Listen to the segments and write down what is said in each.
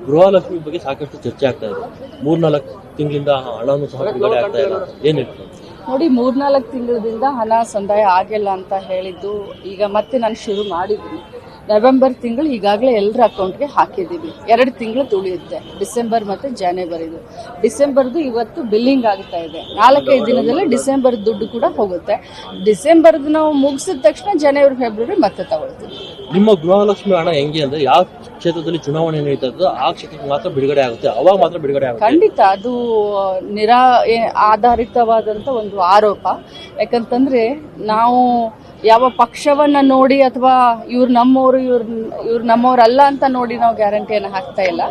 ಗೃಹಲಕ್ಷ್ಮಿ ಬಗ್ಗೆ ಸಾಕಷ್ಟು ಚರ್ಚೆ ಆಗ್ತಾ ಇದೆ. 3-4 ತಿಂಗಳಿಂದ ಹಣವನ್ನು ಸಹ ಬಿಡುಗಡೆ ಆಗ್ತಾ ಇಲ್ಲ. ಏನ್ ಹೇಳ್ತಾರೆ ನೋಡಿ, 3-4 ತಿಂಗಳಿಂದ ಹಣ ಸಂದಾಯ ಆಗಿಲ್ಲ ಅಂತ ಹೇಳಿದ್ದು ಈಗ ಮತ್ತೆ ನಾನು ಶುರು ಮಾಡಿದ್ದೀನಿ. ನವೆಂಬರ್ ತಿಂಗಳು ಈಗಾಗಲೇ ಎಲ್ಲರ ಅಕೌಂಟ್ಗೆ ಹಾಕಿದ್ದೀವಿ. 2 ತಿಂಗಳು ತುಳಿಯುತ್ತೆ, ಡಿಸೆಂಬರ್ ಮತ್ತು ಜನವರಿದು. ಡಿಸೆಂಬರ್ದು ಇವತ್ತು ಬಿಲ್ಲಿಂಗ್ ಆಗ್ತಾ ಇದೆ. 4-5 ದಿನದಲ್ಲೇ ಡಿಸೆಂಬರ್ ದುಡ್ಡು ಕೂಡ ಹೋಗುತ್ತೆ. ಡಿಸೆಂಬರ್ದು ನಾವು ಮುಗಿಸಿದ ತಕ್ಷಣ ಜನವರಿ ಫೆಬ್ರವರಿ ಮತ್ತೆ ತಗೊಳ್ತೀವಿ. ನಿಮ್ಮ ಗೃಹಲಕ್ಷ್ಮಿ ಹಣ ಹೆಂಗೆ ಅಂದ್ರೆ ಯಾವ ಕ್ಷೇತ್ರದಲ್ಲಿ ಚುನಾವಣೆ ನಡೀತಾ ಇದ್ದೋ ಆ ಕ್ಷೇತ್ರಕ್ಕೆ ಮಾತ್ರ ಬಿಡುಗಡೆ ಆಗುತ್ತೆ, ಅವಾಗ ಮಾತ್ರ ಬಿಡುಗಡೆ ಆಗುತ್ತೆ. ಖಂಡಿತ ಅದು ಆಧಾರಿತವಾದಂಥ ಒಂದು ಆರೋಪ. ಯಾಕಂತಂದ್ರೆ ನಾವು ಯಾವ ಪಕ್ಷವನ್ನ ನೋಡಿ ಅಥವಾ ಇವ್ರು ನಮ್ಮವರು ಇವ್ರು ನಮ್ಮವರಲ್ಲ ಅಂತ ನೋಡಿ ನಾವು ಗ್ಯಾರಂಟಿಯನ್ನು ಹಾಕ್ತಾ ಇಲ್ಲ.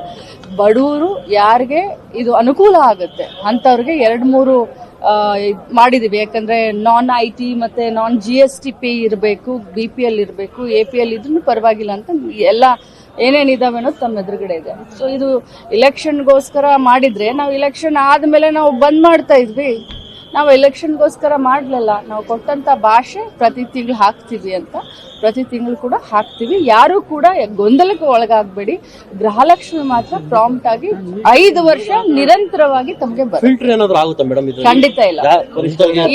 ಬಡವರು ಯಾರಿಗೆ ಇದು ಅನುಕೂಲ ಆಗುತ್ತೆ ಅಂಥವ್ರಿಗೆ 2-3 ಮಾಡಿದೀವಿ. ಯಾಕಂದ್ರೆ ನಾನ್ IT ಮತ್ತೆ ನಾನ್ GST ಪೇ ಇರಬೇಕು, BPL ಇರಬೇಕು, APL ಇದ್ರೂ ಪರವಾಗಿಲ್ಲ ಅಂತ ಎಲ್ಲ ಏನೇನಿದಾವೆ ಅನ್ನೋದು ತಮ್ಮ ಎದುರುಗಡೆ ಇದೆ. ಸೊ ಇದು ಇಲೆಕ್ಷನ್ಗೋಸ್ಕರ ಮಾಡಿದ್ರೆ ನಾವು ಇಲೆಕ್ಷನ್ ಆದ್ಮೇಲೆ ನಾವು ಬಂದ್ ಮಾಡ್ತಾ ಇದ್ವಿ. ನಾವು ಎಲೆಕ್ಷನ್ಗೋಸ್ಕರ ಮಾಡಲಿಲ್ಲ. ನಾವು ಕೊಟ್ಟಂತ ಭಾಷೆ ಪ್ರತಿ ತಿಂಗಳು ಹಾಕ್ತೀವಿ ಅಂತ, ಪ್ರತಿ ತಿಂಗಳು ಕೂಡ ಹಾಕ್ತೀವಿ. ಯಾರು ಕೂಡ ಗೊಂದಲಕ್ಕೆ ಒಳಗಾಗಬೇಡಿ. ಗೃಹಲಕ್ಷ್ಮಿ ಮಾತ್ರ ಪ್ರಾಂಪ್ಟ್ ಆಗಿ 5 ವರ್ಷ ನಿರಂತರವಾಗಿ ತಮಗೆ ಫಿಲ್ಟರ್ ಏನಾದ್ರು ಆಗುತ್ತಾ ಮೇಡಮ್? ಖಂಡಿತ ಇಲ್ಲ.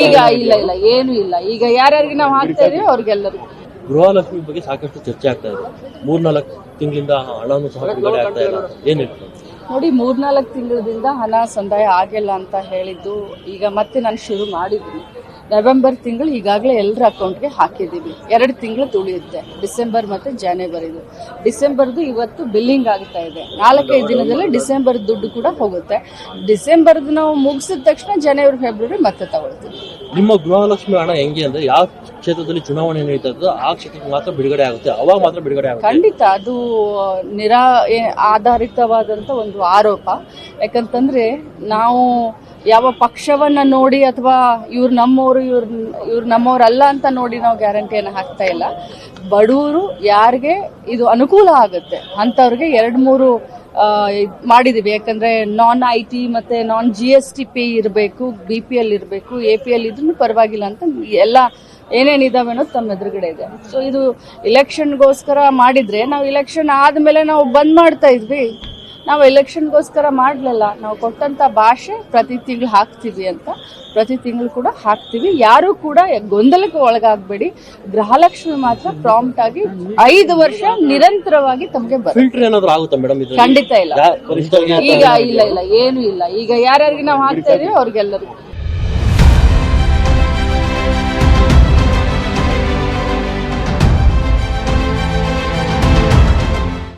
ಈಗ ಇಲ್ಲ ಏನು ಇಲ್ಲ. ಈಗ ಯಾರ್ಯಾರಿಗೆ ನಾವು ಹಾಕ್ತಾ ಇದೀವಿ ಅವ್ರಿಗೆಲ್ಲರಿಗೂ. ಗೃಹಲಕ್ಷ್ಮಿ ಬಗ್ಗೆ ಸಾಕಷ್ಟು ಚರ್ಚೆ ಆಗ್ತಾ ಇದೆ. 3-4 ತಿಂಗಳಿಂದ ಹಣವನ್ನು ಸಹ ಬಿಡುಗಡೆ ಆಗ್ತಾ ಇಲ್ಲ. ಏನ್ ಹೇಳ್ತಾರೆ ನೋಡಿ, 3-4 ತಿಂಗಳಿಂದ ಹಣ ಸಂದಾಯ ಆಗಿಲ್ಲ ಅಂತ ಹೇಳಿದ್ದು ಈಗ ಮತ್ತೆ ನಾನು ಶುರು ಮಾಡಿದ್ದೀನಿ. ನವೆಂಬರ್ ತಿಂಗಳು ಈಗಾಗಲೇ ಎಲ್ಲರ ಅಕೌಂಟ್ಗೆ ಹಾಕಿದ್ದೀವಿ. 2 ತಿಂಗಳು ತುಳಿಯುತ್ತೆ, ಡಿಸೆಂಬರ್ ಮತ್ತು ಜನವರಿದು. ಡಿಸೆಂಬರ್ದು ಇವತ್ತು ಬಿಲ್ಲಿಂಗ್ ಆಗ್ತಾ ಇದೆ. 4-5 ದಿನದಲ್ಲೇ ಡಿಸೆಂಬರ್ ದುಡ್ಡು ಕೂಡ ಹೋಗುತ್ತೆ. ಡಿಸೆಂಬರ್ದು ನಾವು ಮುಗಿಸಿದ ತಕ್ಷಣ ಜನವರಿ ಫೆಬ್ರವರಿ ಮತ್ತೆ ತಗೊಳ್ತೀವಿ. ನಿಮ್ಮ ಗೃಹಲಕ್ಷ್ಮಿ ಹಣ ಹೆಂಗೆ ಅಂದ್ರೆ ಯಾವ ಕ್ಷೇತ್ರದಲ್ಲಿ ಚುನಾವಣೆ ನಡೀತಾ ಇದ್ದೋ ಆ ಕ್ಷೇತ್ರಕ್ಕೆ ಮಾತ್ರ ಬಿಡುಗಡೆ ಆಗುತ್ತೆ, ಅವಾಗ ಮಾತ್ರ ಬಿಡುಗಡೆ ಆಗುತ್ತೆ. ಖಂಡಿತ ಅದು ಆಧಾರಿತವಾದಂಥ ಒಂದು ಆರೋಪ. ಯಾಕಂತಂದ್ರೆ ನಾವು ಯಾವ ಪಕ್ಷವನ್ನ ನೋಡಿ ಅಥವಾ ಇವ್ರು ನಮ್ಮವರು ಇವ್ರು ನಮ್ಮವರಲ್ಲ ಅಂತ ನೋಡಿ ನಾವು ಗ್ಯಾರಂಟಿಯನ್ನು ಹಾಕ್ತಾ ಇಲ್ಲ. ಬಡವರು ಯಾರಿಗೆ ಇದು ಅನುಕೂಲ ಆಗುತ್ತೆ ಅಂಥವ್ರಿಗೆ 2-3 ಮಾಡಿದೀವಿ. ಯಾಕಂದ್ರೆ ನಾನ್ IT ಮತ್ತೆ ನಾನ್ GST ಪೇ ಇರಬೇಕು, BPL ಇರಬೇಕು, APL ಇದ್ರೂ ಪರವಾಗಿಲ್ಲ ಅಂತ ಎಲ್ಲ ಏನೇನಿದಾವೆ ಅನ್ನೋದು ತಮ್ಮ ಎದುರುಗಡೆ ಇದೆ. ಸೊ ಇದು ಇಲೆಕ್ಷನ್ಗೋಸ್ಕರ ಮಾಡಿದ್ರೆ ನಾವು ಇಲೆಕ್ಷನ್ ಆದ್ಮೇಲೆ ನಾವು ಬಂದ್ ಮಾಡ್ತಾ ಇದ್ವಿ. ನಾವು ಎಲೆಕ್ಷನ್ಗೋಸ್ಕರ ಮಾಡಲಿಲ್ಲ. ನಾವು ಕೊಟ್ಟಂತ ಭಾಷೆ ಪ್ರತಿ ತಿಂಗಳು ಹಾಕ್ತೀವಿ ಅಂತ, ಪ್ರತಿ ತಿಂಗಳು ಕೂಡ ಹಾಕ್ತೀವಿ. ಯಾರು ಕೂಡ ಗೊಂದಲಕ್ಕೆ ಒಳಗಾಗಬೇಡಿ. ಗೃಹಲಕ್ಷ್ಮಿ ಮಾತ್ರ ಪ್ರಾಂಪ್ಟ್ ಆಗಿ 5 ವರ್ಷ ನಿರಂತರವಾಗಿ ತಮಗೆ ಫಿಲ್ಟರ್ ಏನಾದ್ರು ಆಗುತ್ತಾ ಮೇಡಮ್? ಖಂಡಿತ ಇಲ್ಲ. ಈಗ ಇಲ್ಲ ಏನು ಇಲ್ಲ. ಈಗ ಯಾರ್ಯಾರಿಗೆ ನಾವು ಹಾಕ್ತಾ ಇದೀವಿ ಅವ್ರಿಗೆಲ್ಲರಿಗೂ.